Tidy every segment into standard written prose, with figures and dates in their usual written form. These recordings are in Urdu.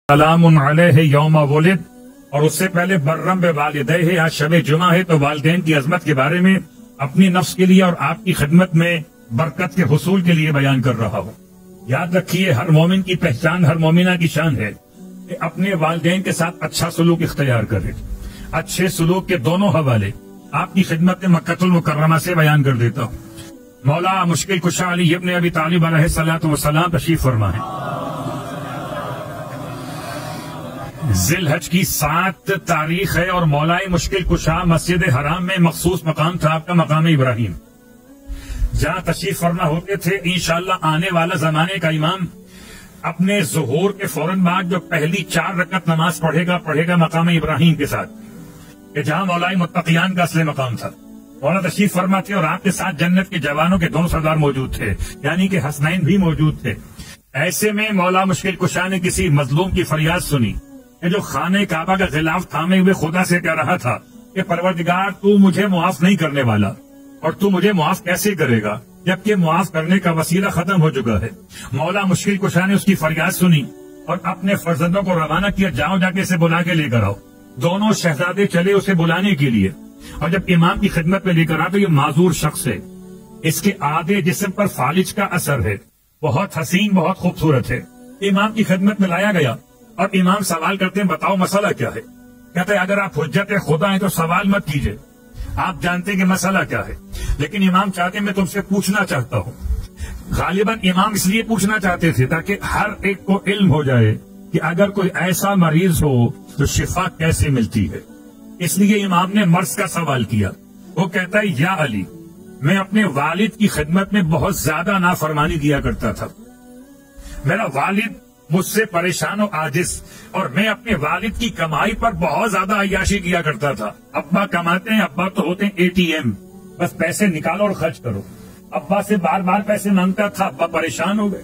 سلام علیہ یوم ولد، اور اس سے پہلے برم بوالدیہ، آج شب جمعہ ہے تو والدین کی عظمت کے بارے میں اپنی نفس کے لیے اور آپ کی خدمت میں برکت کے حصول کے لیے بیان کر رہا ہوں۔ یاد رکھیے، ہر مومن کی پہچان، ہر مومنہ کی شان ہے کہ اپنے والدین کے ساتھ اچھا سلوک اختیار کرے۔ اچھے سلوک کے دونوں حوالے آپ کی خدمت میں مکہ المکرمہ سے بیان کر دیتا ہوں۔ مولا مشکل کشا علی ابن ابی طالب علیہ الصلوۃ والسلام تشریف فرمائیں۔ ذی الحج کی 7 تاریخ ہے اور مولا مشکل کشا مسجد حرام میں مخصوص مقام تھا آپ کا، مقام ابراہیم، جہاں تشریف فرما ہوتے تھے۔ انشاءاللہ آنے والا زمانے کا امام اپنے ظہور کے فوراً بعد جو پہلی 4 رکعت نماز پڑھے گا مقام ابراہیم کے ساتھ، کہ جہاں مولا متقیان کا اصل مقام تھا۔ مولا تشریف فرما تھے اور آپ کے ساتھ جنت کے جوانوں کے 2 سردار موجود تھے، یعنی کہ حسنین بھی موجود تھے۔ ایسے میں مولا مشکل کشا نے کسی مظلوم کی فریاد سنی کہ جو خانہ کعبہ کا غلاف تھامے ہوئے خدا سے کہہ رہا تھا کہ پروردگار، تو مجھے معاف نہیں کرنے والا، اور تو مجھے معاف کیسے کرے گا جبکہ معاف کرنے کا وسیلہ ختم ہو چکا ہے۔ مولا مشکل کشا نے اس کی فریاد سنی اور اپنے فرزندوں کو روانہ کیا، جاؤ جا کے اسے بلا کے لے کر آؤ۔ دونوں شہزادے چلے اسے بلانے کے لیے، اور جب امام کی خدمت میں لے کر آتے، یہ معذور شخص ہے، اس کے آدھے جسم پر فالج کا اثر ہے، بہت حسین، بہت خوبصورت ہے۔ امام کی خدمت میں لایا گیا اور امام سوال کرتے ہیں، بتاؤ مسئلہ کیا ہے؟ کہتے ہیں اگر آپ حجت خدا ہیں تو سوال مت کیجئے، آپ جانتے ہیں کہ مسئلہ کیا ہے، لیکن امام چاہتے ہیں میں تم سے پوچھنا چاہتا ہوں۔ غالباً امام اس لیے پوچھنا چاہتے تھے تاکہ ہر ایک کو علم ہو جائے کہ اگر کوئی ایسا مریض ہو تو شفا کیسے ملتی ہے۔ اس لیے امام نے مرض کا سوال کیا۔ وہ کہتا ہے، یا علی، میں اپنے والد کی خدمت میں بہت زیادہ نافرمانی کیا کرتا تھا، میرا والد مجھ سے پریشان و عاجز، اور میں اپنے والد کی کمائی پر بہت زیادہ عیاشی کیا کرتا تھا۔ ابا کماتے ہیں، ابا تو ہوتے ہیں ATM، بس پیسے نکالو اور خرچ کرو۔ ابا سے بار بار پیسے مانگتا تھا، ابا پریشان ہو گئے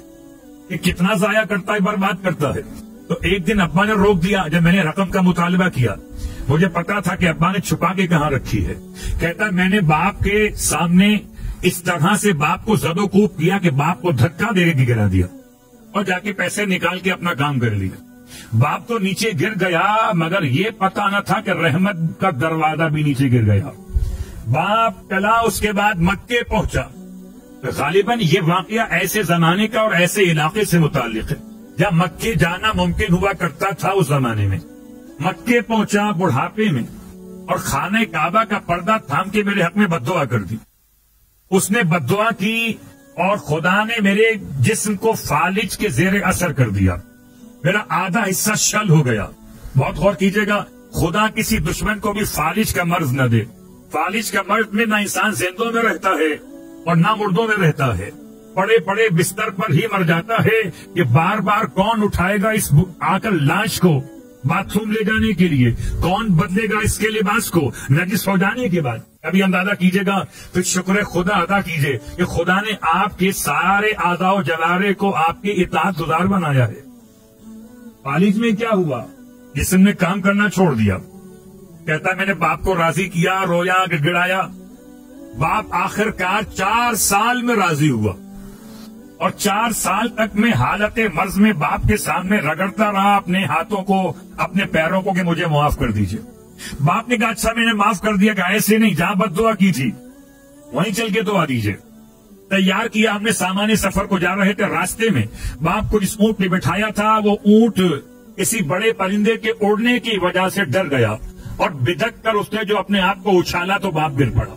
کہ کتنا ضائع کرتا ہے، برباد کرتا ہے۔ تو ایک دن ابا نے روک دیا۔ جب میں نے رقم کا مطالبہ کیا، مجھے پتا تھا کہ ابا نے چھپا کے کہاں رکھی ہے۔ کہتا میں نے باپ کے سامنے اس طرح سے باپ کو زد و کوب کیا کہ باپ کو دھکا دے کے گرا دیا، اور جا کے پیسے نکال کے اپنا کام کر لیا۔ باپ تو نیچے گر گیا، مگر یہ پتا نہ تھا کہ رحمت کا دروازہ بھی نیچے گر گیا۔ باپ چلا، اس کے بعد مکے پہنچا۔ غالباً یہ واقعہ ایسے زمانے کا اور ایسے علاقے سے متعلق ہے جہاں مکے جانا ممکن ہوا کرتا تھا اس زمانے میں۔ مکے پہنچا بڑھاپے میں، اور خانہ کعبہ کا پردہ تھام کے میرے حق میں بددعا کر دی۔ اس نے بددعا کی اور خدا نے میرے جسم کو فالج کے زیر اثر کر دیا، میرا آدھا حصہ شل ہو گیا۔ بہت غور کیجئے گا، خدا کسی دشمن کو بھی فالج کا مرض نہ دے۔ فالج کا مرض میں نہ انسان زندوں میں رہتا ہے اور نہ مردوں میں رہتا ہے، پڑے پڑے بستر پر ہی مر جاتا ہے کہ بار بار کون اٹھائے گا اس آ کر لاش کو باتھ روم لے جانے کے لیے، کون بدلے گا اس کے لباس کو نجس ہو جانے کے بعد۔ ابھی اندازہ کیجئے گا، پھر شکر خدا ادا کیجئے کہ خدا نے آپ کے سارے اعضاء و جوارح کو آپ کی اطاعت گزار بنایا ہے۔ فالج میں کیا ہوا؟ جسم نے کام کرنا چھوڑ دیا۔ کہتا میں نے باپ کو راضی کیا، رویا، گڑگڑایا۔ باپ آخر کار 4 سال میں راضی ہوا، اور 4 سال تک میں حالت مرض میں باپ کے سامنے رگڑتا رہا اپنے ہاتھوں کو، اپنے پیروں کو کہ مجھے معاف کر دیجئے۔ باپ نے کہا اچھا میں نے معاف کر دیا، کہ ایسے نہیں، جہاں بد دعا کی تھی وہیں چل کے دعا دیجئے۔ تیار کیا ہم نے، سامان سفر کو جا رہے تھے، راستے میں باپ کو جس اونٹ پہ بٹھایا تھا، وہ اونٹ کسی بڑے پرندے کے اڑنے کی وجہ سے ڈر گیا، اور بدک کر اس نے جو اپنے آپ کو اچھالا تو باپ گر پڑا،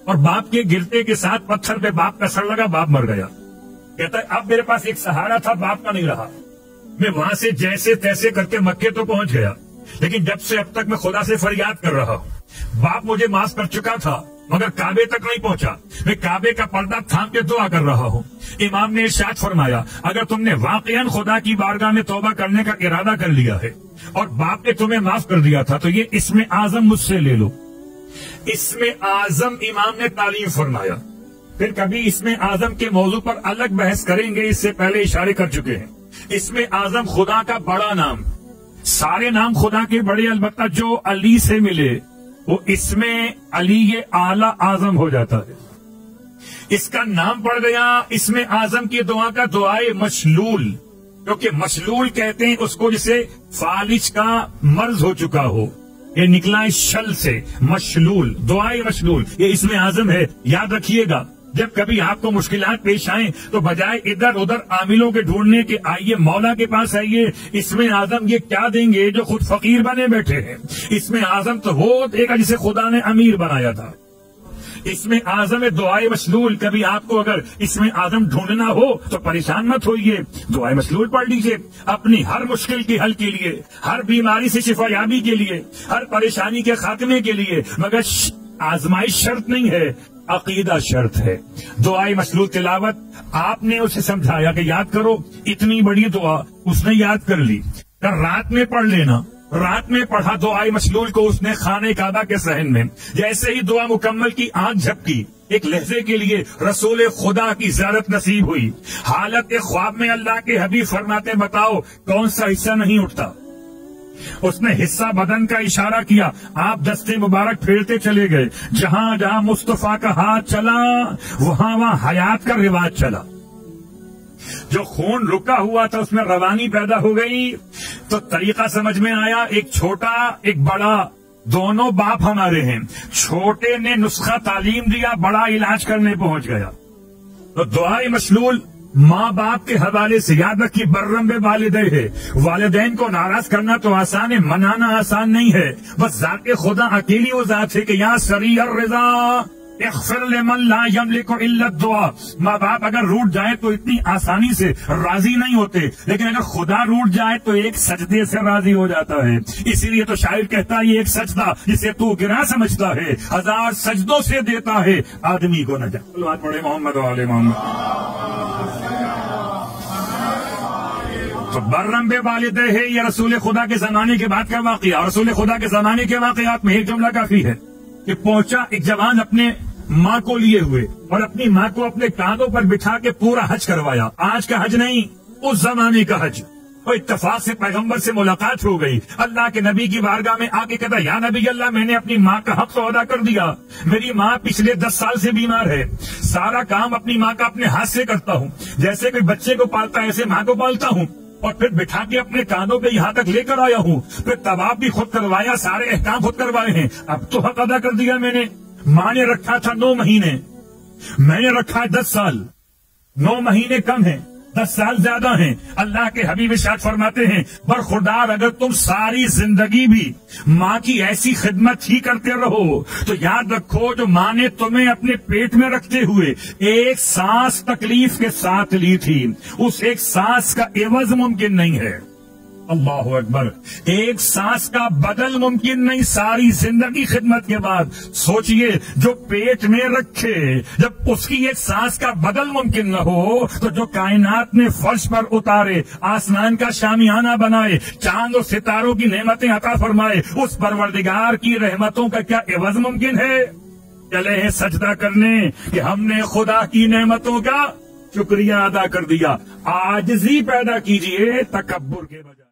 اور باپ کے گرتے کے ساتھ پتھر پہ باپ کا سر لگا، باپ مر گیا۔ کہتا ہے اب میرے پاس ایک سہارا تھا، باپ کا نہیں رہا۔ میں وہاں سے جیسے تیسے کر کے مکے تو پہنچ گیا، لیکن جب سے اب تک میں خدا سے فریاد کر رہا ہوں۔ باپ مجھے معاف کر چکا تھا مگر کعبے تک نہیں پہنچا، میں کعبے کا پردہ تھام کے دعا کر رہا ہوں۔ امام نے ارشاد فرمایا، اگر تم نے واقعاً خدا کی بارگاہ میں توبہ کرنے کا ارادہ کر لیا ہے اور باپ نے تمہیں معاف کر دیا تھا تو یہ اسم اعظم مجھ سے لے لو۔ اسم اعظم امام نے تعلیم فرمایا۔ پھر کبھی اسم اعظم کے موضوع پر الگ بحث کریں گے، اس سے پہلے اشارے کر چکے ہیں۔ اسم اعظم خدا کا بڑا نام، سارے نام خدا کے بڑے، البتہ جو علی سے ملے وہ اسم علی اعلی اعظم ہو جاتا ہے۔ اس کا نام پڑ گیا اسم اعظم کی دعا کا دعائے مشلول، کیونکہ مشلول کہتے ہیں اس کو جسے فالج کا مرض ہو چکا ہو، یہ نکلا اس شل سے، مشلول، دعائے مشلول، یہ اسم اعظم ہے، یاد رکھیے گا۔ جب کبھی آپ کو مشکلات پیش آئیں تو بجائے ادھر ادھر عاملوں کے ڈھونڈنے کے آئیے مولا کے پاس آئیے۔ اسم اعظم یہ کیا دیں گے جو خود فقیر بنے بیٹھے ہیں؟ اسم اعظم تو وہ دے گا جسے خدا نے امیر بنایا تھا۔ اسم اعظم دعائے مشلول۔ کبھی آپ کو اگر اسم اعظم ڈھونڈنا ہو تو پریشان مت ہوئیے، دعائے مشلول پڑھ لیجئے، اپنی ہر مشکل کے حل کے لیے، ہر بیماری سے شفا یابی کے لیے، ہر پریشانی کے خاتمے کے لیے۔ مگر آزمائش شرط نہیں ہے، عقیدہ شرط ہے۔ دعائے مشلول تلاوت آپ نے اسے سمجھایا کہ یاد کرو، اتنی بڑی دعا اس نے یاد کر لی، رات میں پڑھ لینا۔ رات میں پڑھا دعائے مشلول کو اس نے خانہ کعبہ کے صحن میں، جیسے ہی دعا مکمل کی آنکھ جھپکی، ایک لہجے کے لیے رسول خدا کی زیارت نصیب ہوئی۔ حالت خواب میں اللہ کے حبیب فرماتے بتاؤ کون سا حصہ نہیں اٹھتا؟ اس نے حصہ بدن کا اشارہ کیا، آپ دستے مبارک پھیرتے چلے گئے، جہاں جہاں مصطفیٰ کا ہاتھ چلا وہاں حیات کا رواج چلا۔ جو خون رکا ہوا تھا اس میں روانی پیدا ہو گئی، تو طریقہ سمجھ میں آیا، ایک چھوٹا ایک بڑا، دونوں باپ ہمارے ہیں، چھوٹے نے نسخہ تعلیم دیا، بڑا علاج کرنے پہنچ گیا۔ تو دعائے مشلول ماں باپ کے حوالے سے یاد رکھیے، برم والدین ہے، والدین کو ناراض کرنا تو آسان ہے، منانا آسان نہیں ہے۔ بس ذات خدا اکیلی وہ ذات ہے کہ یا سریع الرضا اغفر لمن لا یملک الا الدعاء۔ ماں باپ اگر روٹ جائے تو اتنی آسانی سے راضی نہیں ہوتے، لیکن اگر خدا روٹ جائے تو ایک سجدے سے راضی ہو جاتا ہے۔ اسی لیے تو شاعر کہتا ہے یہ ایک سجدہ جسے تو گرا سمجھتا ہے، 1000 سجدوں سے دیتا ہے آدمی کو نجات۔ بات پڑھے محمد و آل محمد۔ تو برم والدین ہے، یہ رسول خدا کے زمانے کے بعد کا واقعہ۔ رسول خدا کے زمانے کے واقعات میں ایک جملہ کافی ہے کہ پہنچا ایک جوان اپنے ماں کو لیے ہوئے اور اپنی ماں کو اپنے کاندھوں پر بٹھا کے پورا حج کروایا۔ آج کا حج نہیں، اس زمانے کا حج۔ اور اتفاق سے پیغمبر سے ملاقات ہو گئی، اللہ کے نبی کی بارگاہ میں آ کے کہتا یا نبی اللہ، میں نے اپنی ماں کا حق تو ادا کر دیا، میری ماں پچھلے 10 سال سے بیمار ہے، سارا کام اپنی ماں کا اپنے ہاتھ سے کرتا ہوں، جیسے کوئی بچے کو پالتا ہے ایسے ماں کو پالتا ہوں، اور پھر بٹھا کے اپنے کانوں پہ یہاں تک لے کر آیا ہوں، پھر طواف بھی خود کروایا، سارے احکام خود کروائے ہیں، اب تو حق ادا کر دیا میں نے۔ ماں نے رکھا تھا 9 مہینے، میں نے رکھا ہے 10 سال۔ 9 مہینے کم ہیں، 10 سال زیادہ ہیں۔ اللہ کے حبیب ارشاد فرماتے ہیں برخوردار اگر تم ساری زندگی بھی ماں کی ایسی خدمت ہی کرتے رہو تو یاد رکھو جو ماں نے تمہیں اپنے پیٹ میں رکھتے ہوئے ایک سانس تکلیف کے ساتھ لی تھی، اس ایک سانس کا عوض ممکن نہیں ہے۔ اللہ اکبر، ایک سانس کا بدل ممکن نہیں ساری زندگی خدمت کے بعد۔ سوچئے جو پیٹ میں رکھے، جب اس کی ایک سانس کا بدل ممکن نہ ہو تو جو کائنات میں فرش پر اتارے، آسمان کا شامیانہ بنائے، چاند و ستاروں کی نعمتیں عطا فرمائے، اس پروردگار کی رحمتوں کا کیا عوض ممکن ہے؟ چلے ہیں سجدہ کرنے کہ ہم نے خدا کی نعمتوں کا شکریہ ادا کر دیا۔ عاجزی پیدا کیجئے تکبر کے بجائے۔